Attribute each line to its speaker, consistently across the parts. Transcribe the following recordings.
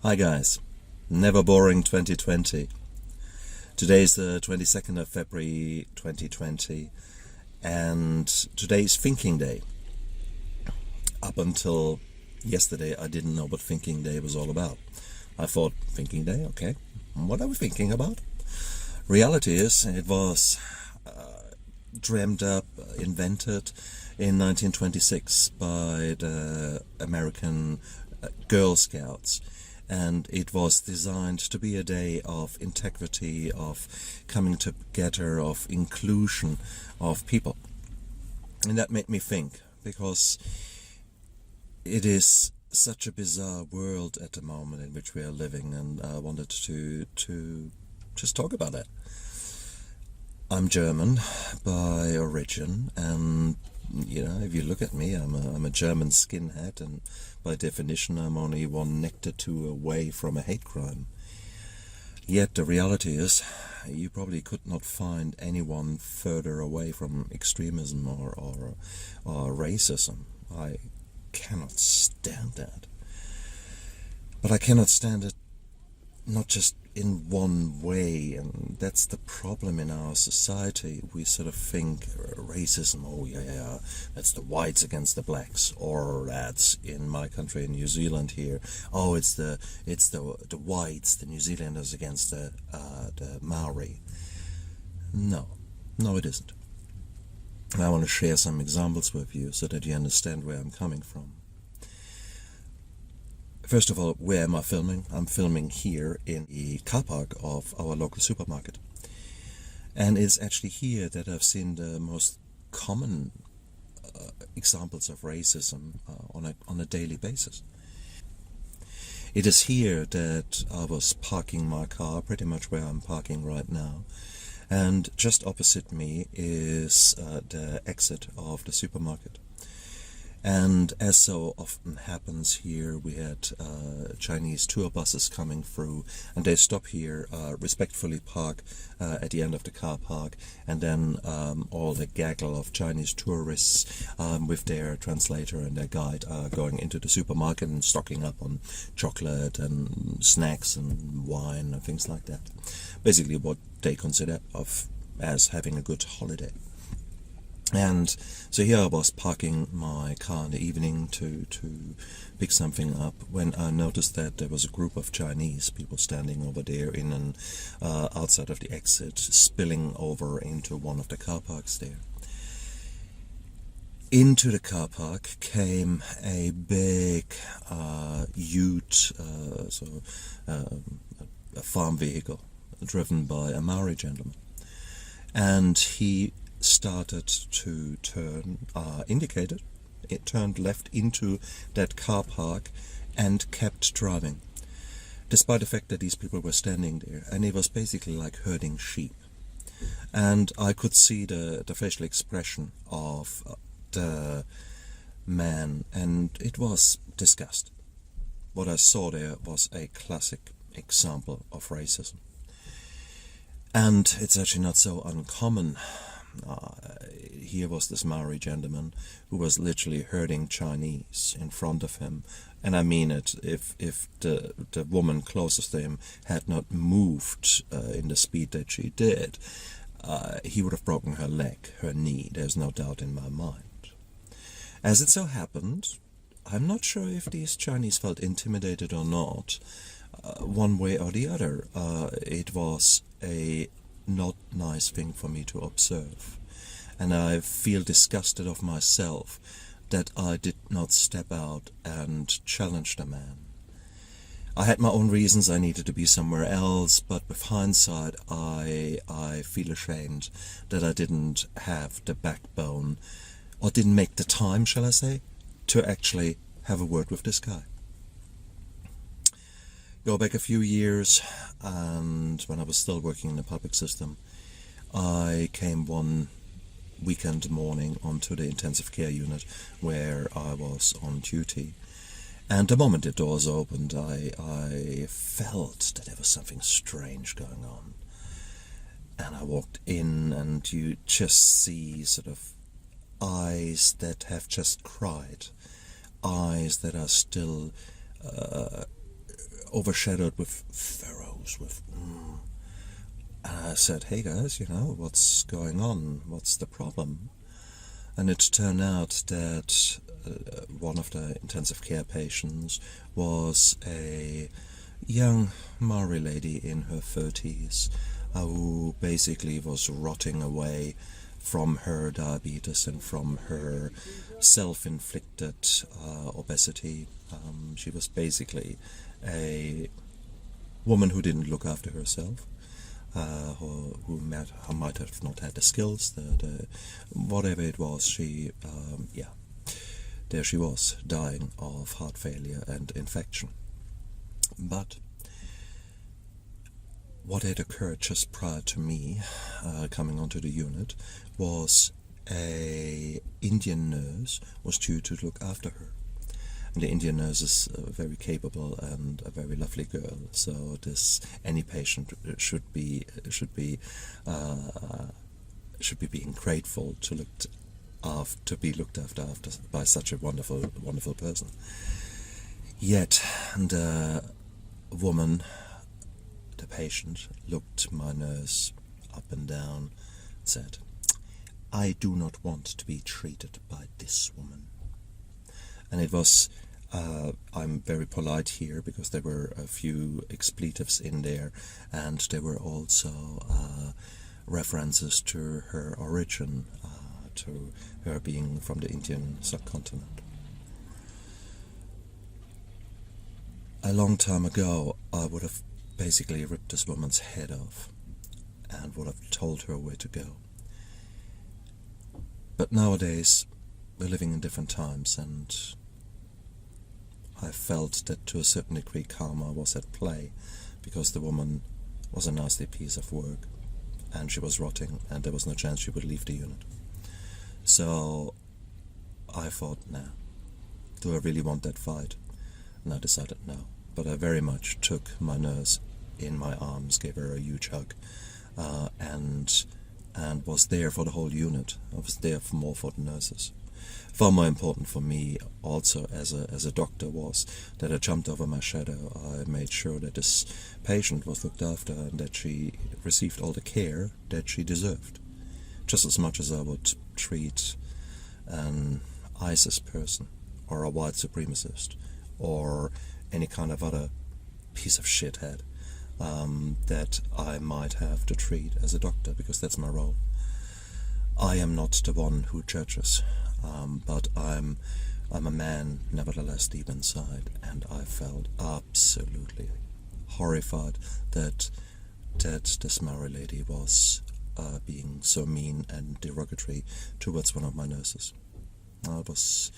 Speaker 1: Hi guys, never boring 2020. Today is the 22nd of February 2020 and today is Thinking Day. Up until yesterday I didn't know what Thinking Day was all about. I thought, Thinking Day, okay, what are we thinking about? Reality is it was dreamed up, invented in 1926 by the American Girl Scouts. And it was designed to be a day of integrity, of coming together, of inclusion of people. And that made me think, because it is such a bizarre world at the moment in which we are living, and I wanted to just talk about it. I'm German by origin, and if you look at me, I'm a German skinhead, and by definition I'm only one neck or two away from a hate crime. Yet the reality is, you probably could not find anyone further away from extremism or racism. I cannot stand that. But I cannot stand it not just in one way, and that's the problem in our society. We sort of think racism, oh yeah, that's the whites against the blacks, or that's, in my country, in New Zealand here, oh it's the whites, the New Zealanders against the Maori. No, it isn't. And I want to share some examples with you so that you understand where I'm coming from. First of all, where am I filming? I'm filming here in the car park of our local supermarket. And it's actually here that I've seen the most common examples of racism on a daily basis. It is here that I was parking my car, pretty much where I'm parking right now. And just opposite me is the exit of the supermarket. And as so often happens here, we had Chinese tour buses coming through, and they stop here, respectfully park at the end of the car park, and then all the gaggle of Chinese tourists with their translator and their guide are going into the supermarket and stocking up on chocolate and snacks and wine and things like that. Basically what they consider as having a good holiday. And so here I was parking my car in the evening to pick something up, when I noticed that there was a group of Chinese people standing over there in an outside of the exit, spilling over into one of the car parks there. Into the car park came a big ute, a farm vehicle driven by a Maori gentleman, and he started to turn, indicated, it turned left into that car park and kept driving, despite the fact that these people were standing there, and it was basically like herding sheep. And I could see the facial expression of the man, and it was disgust. What I saw there was a classic example of racism. And it's actually not so uncommon. Here was this Maori gentleman who was literally herding Chinese in front of him, and I mean it. If the woman closest to him had not moved in the speed that she did, he would have broken her leg, her knee. There's no doubt in my mind. As it so happened, I'm not sure if these Chinese felt intimidated or not, one way or the other. It was a not nice thing for me to observe, and I feel disgusted of myself that I did not step out and challenge the man. I had my own reasons, I needed to be somewhere else, but with hindsight I feel ashamed that I didn't have the backbone, or didn't make the time, shall I say, to actually have a word with this guy. Go back a few years, and when I was still working in the public system, I came one weekend morning onto the intensive care unit where I was on duty, and the moment the doors opened, I felt that there was something strange going on. And I walked in, and you just see sort of eyes that have just cried, eyes that are still overshadowed with furrows, And I said, hey guys, what's going on? What's the problem? And it turned out that one of the intensive care patients was a young Maori lady in her 30s who basically was rotting away from her diabetes and from her self-inflicted obesity. She was basically a woman who didn't look after herself, who might have not had the skills, whatever it was. There she was, dying of heart failure and infection. But what had occurred just prior to me coming onto the unit was a Indian nurse was due to look after her. And the Indian nurse is very capable and a very lovely girl. So any patient should be being grateful to be looked after by such a wonderful person. Yet the woman, the patient, looked my nurse up and down, and said, "I do not want to be treated by this woman." And it was, I'm very polite here because there were a few expletives in there, and there were also references to her origin, to her being from the Indian subcontinent. A long time ago, I would have basically ripped this woman's head off and would have told her where to go. But nowadays, we're living in different times, and I felt that to a certain degree karma was at play, because the woman was a nasty piece of work, and she was rotting, and there was no chance she would leave the unit. So I thought, nah, do I really want that fight? And I decided no. But I very much took my nurse in my arms, gave her a huge hug, and was there for the whole unit. I was there more for the nurses. Far more important for me also as a doctor was that I jumped over my shadow. I made sure that this patient was looked after and that she received all the care that she deserved. Just as much as I would treat an ISIS person or a white supremacist or any kind of other piece of shithead that I might have to treat as a doctor, because that's my role. I am not the one who judges, but I'm a man nevertheless deep inside, and I felt absolutely horrified that this Maori lady was being so mean and derogatory towards one of my nurses. It was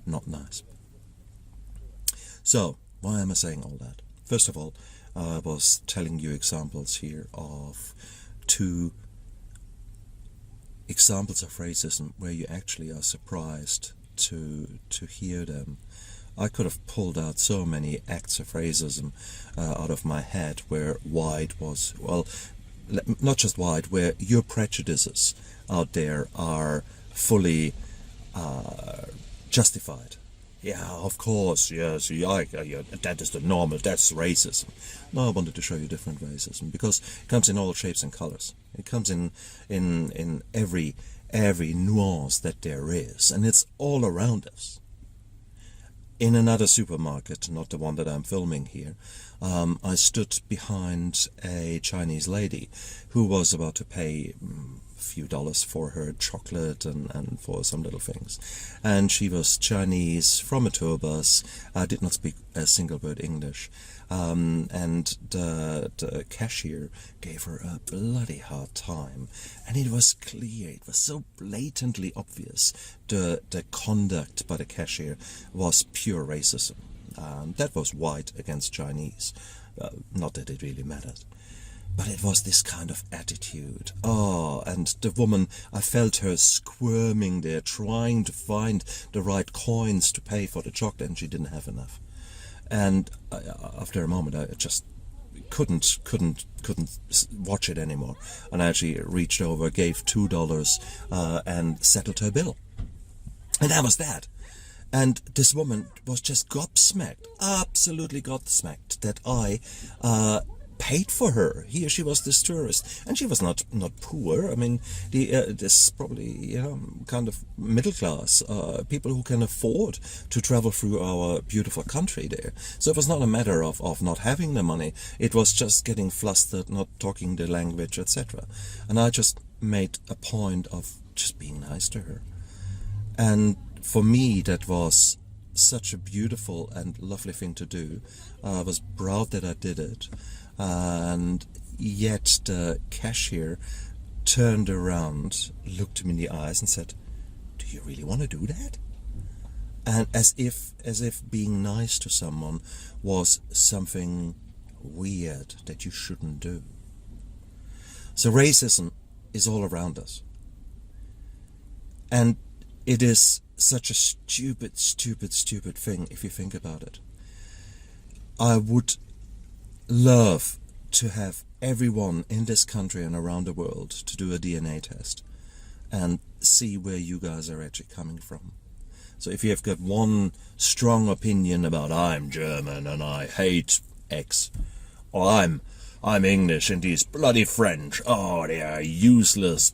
Speaker 1: not nice. So, why am I saying all that? First of all, I was telling you examples here of 2 examples of racism where you actually are surprised to hear them. I could have pulled out so many acts of racism out of my head where white was, well, not just white, where your prejudices out there are fully justified. Yeah, of course, yes, that is the normal, that's racism. No, I wanted to show you different racism, because it comes in all shapes and colors. It comes in every nuance that there is, and it's all around us. In another supermarket, not the one that I'm filming here, I stood behind a Chinese lady who was about to pay few dollars for her chocolate and for some little things, and she was Chinese, from a tour bus, did not speak a single word English, and the cashier gave her a bloody hard time, and it was clear, it was so blatantly obvious, the conduct by the cashier was pure racism. That was white against Chinese, not that it really mattered. But it was this kind of attitude. Oh, and the woman, I felt her squirming there, trying to find the right coins to pay for the chocolate, and she didn't have enough. And after a moment, I just couldn't watch it anymore. And I actually reached over, gave $2, and settled her bill. And that was that. And this woman was just gobsmacked, absolutely gobsmacked, that I paid for her. Here she was, this tourist, and she was not poor. I mean, this probably kind of middle class people who can afford to travel through our beautiful country there. So it was not a matter of not having the money. It was just getting flustered, not talking the language, etc. And I just made a point of just being nice to her. And for me, that was such a beautiful and lovely thing to do. I was proud that I did it. And yet the cashier turned around, looked me in the eyes and said, "Do you really want to do that?" And as if being nice to someone was something weird that you shouldn't do. So racism is all around us. And it is such a stupid thing if you think about it. I would love to have everyone in this country and around the world to do a DNA test and see where you guys are actually coming from. So if you have got one strong opinion about I'm German and I hate X, or I'm English and these bloody French, oh they are useless,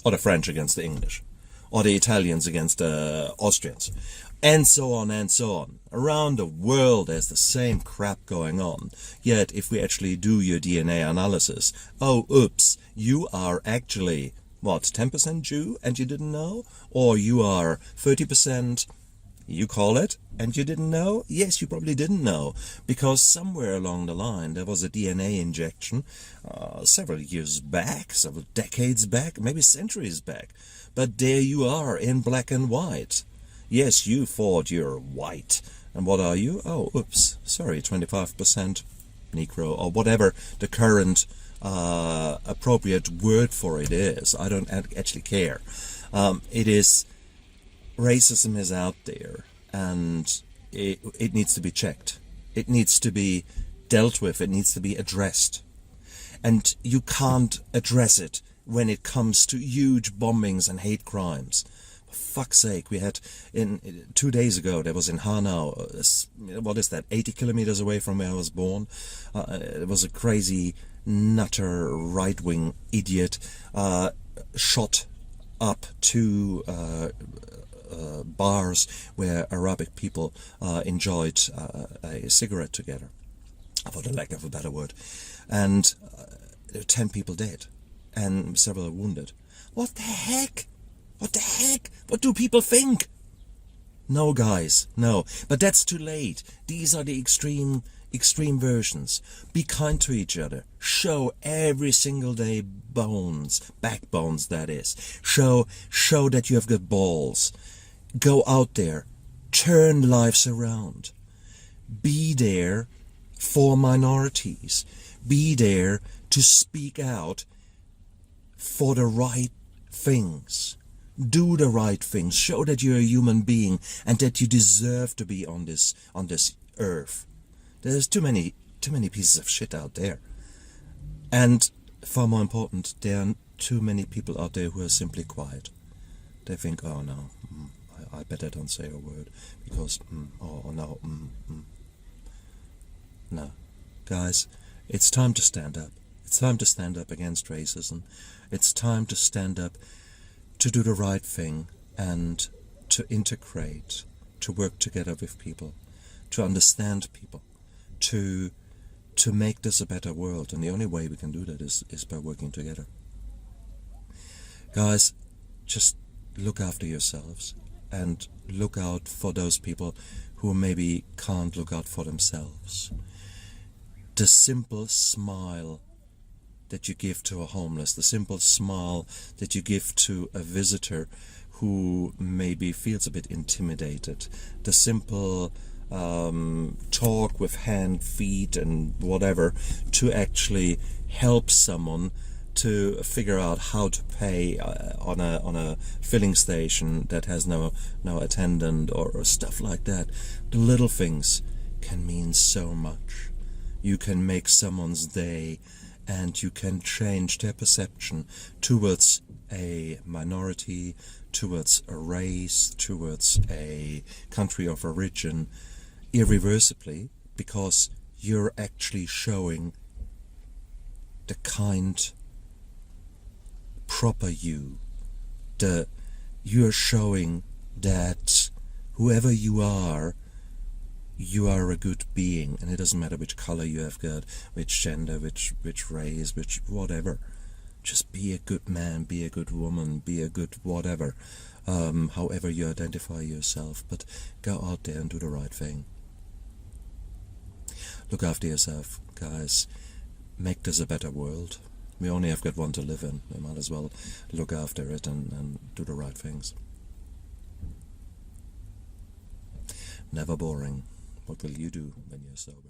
Speaker 1: or the French against the English, or the Italians against the Austrians, and so on and so on. Around the world there's the same crap going on. Yet if we actually do your DNA analysis, oh oops, you are actually, what, 10% Jew and you didn't know? Or you are 30%, you call it, and you didn't know? Yes, you probably didn't know, because somewhere along the line there was a DNA injection several years back, several decades back, maybe centuries back. But there you are in black and white. Yes, you thought you're white. And what are you? Oh, oops, sorry, 25% Negro, or whatever the current appropriate word for it is. I don't actually care. It is, racism is out there, and it needs to be checked. It needs to be dealt with. It needs to be addressed. And you can't address it when it comes to huge bombings and hate crimes. For fuck's sake, we had 2 days ago, there was in Hanau, what is that, 80 kilometers away from where I was born. It was a crazy nutter right-wing idiot shot up two bars where Arabic people enjoyed a cigarette together, for the lack of a better word, and 10 people dead and several wounded. What the heck? What the heck? What do people think? No, guys, no. But that's too late. These are the extreme versions. Be kind to each other. Show every single day backbones, that is. Show that you have got balls. Go out there. Turn lives around. Be there for minorities. Be there to speak out for the right things. Do the right things. Show that you're a human being and that you deserve to be on this earth. There's too many pieces of shit out there. And far more important, there are too many people out there who are simply quiet. They think, oh no, I better don't say a word because, oh no, No. Guys, it's time to stand up. It's time to stand up against racism. It's time to stand up to do the right thing and to integrate, to work together with people, to understand people, to make this a better world. And the only way we can do that is by working together. Guys, just look after yourselves and look out for those people who maybe can't look out for themselves. The simple smile that you give to a homeless, the simple smile that you give to a visitor who maybe feels a bit intimidated, the simple talk with hand, feet and whatever to actually help someone to figure out how to pay on a filling station that has no attendant or stuff like that. The little things can mean so much. You can make someone's day and you can change their perception towards a minority, towards a race, towards a country of origin, irreversibly, because you're actually showing the kind, proper you. You're showing that whoever you are a good being, and it doesn't matter which color you have got, which gender, which race, which whatever. Just be a good man, be a good woman, be a good whatever, however you identify yourself, but go out there and do the right thing. Look after yourself, guys. Make this a better world. We only have got one to live in. We might as well look after it and do the right things. Never boring. What will you do when you're sober?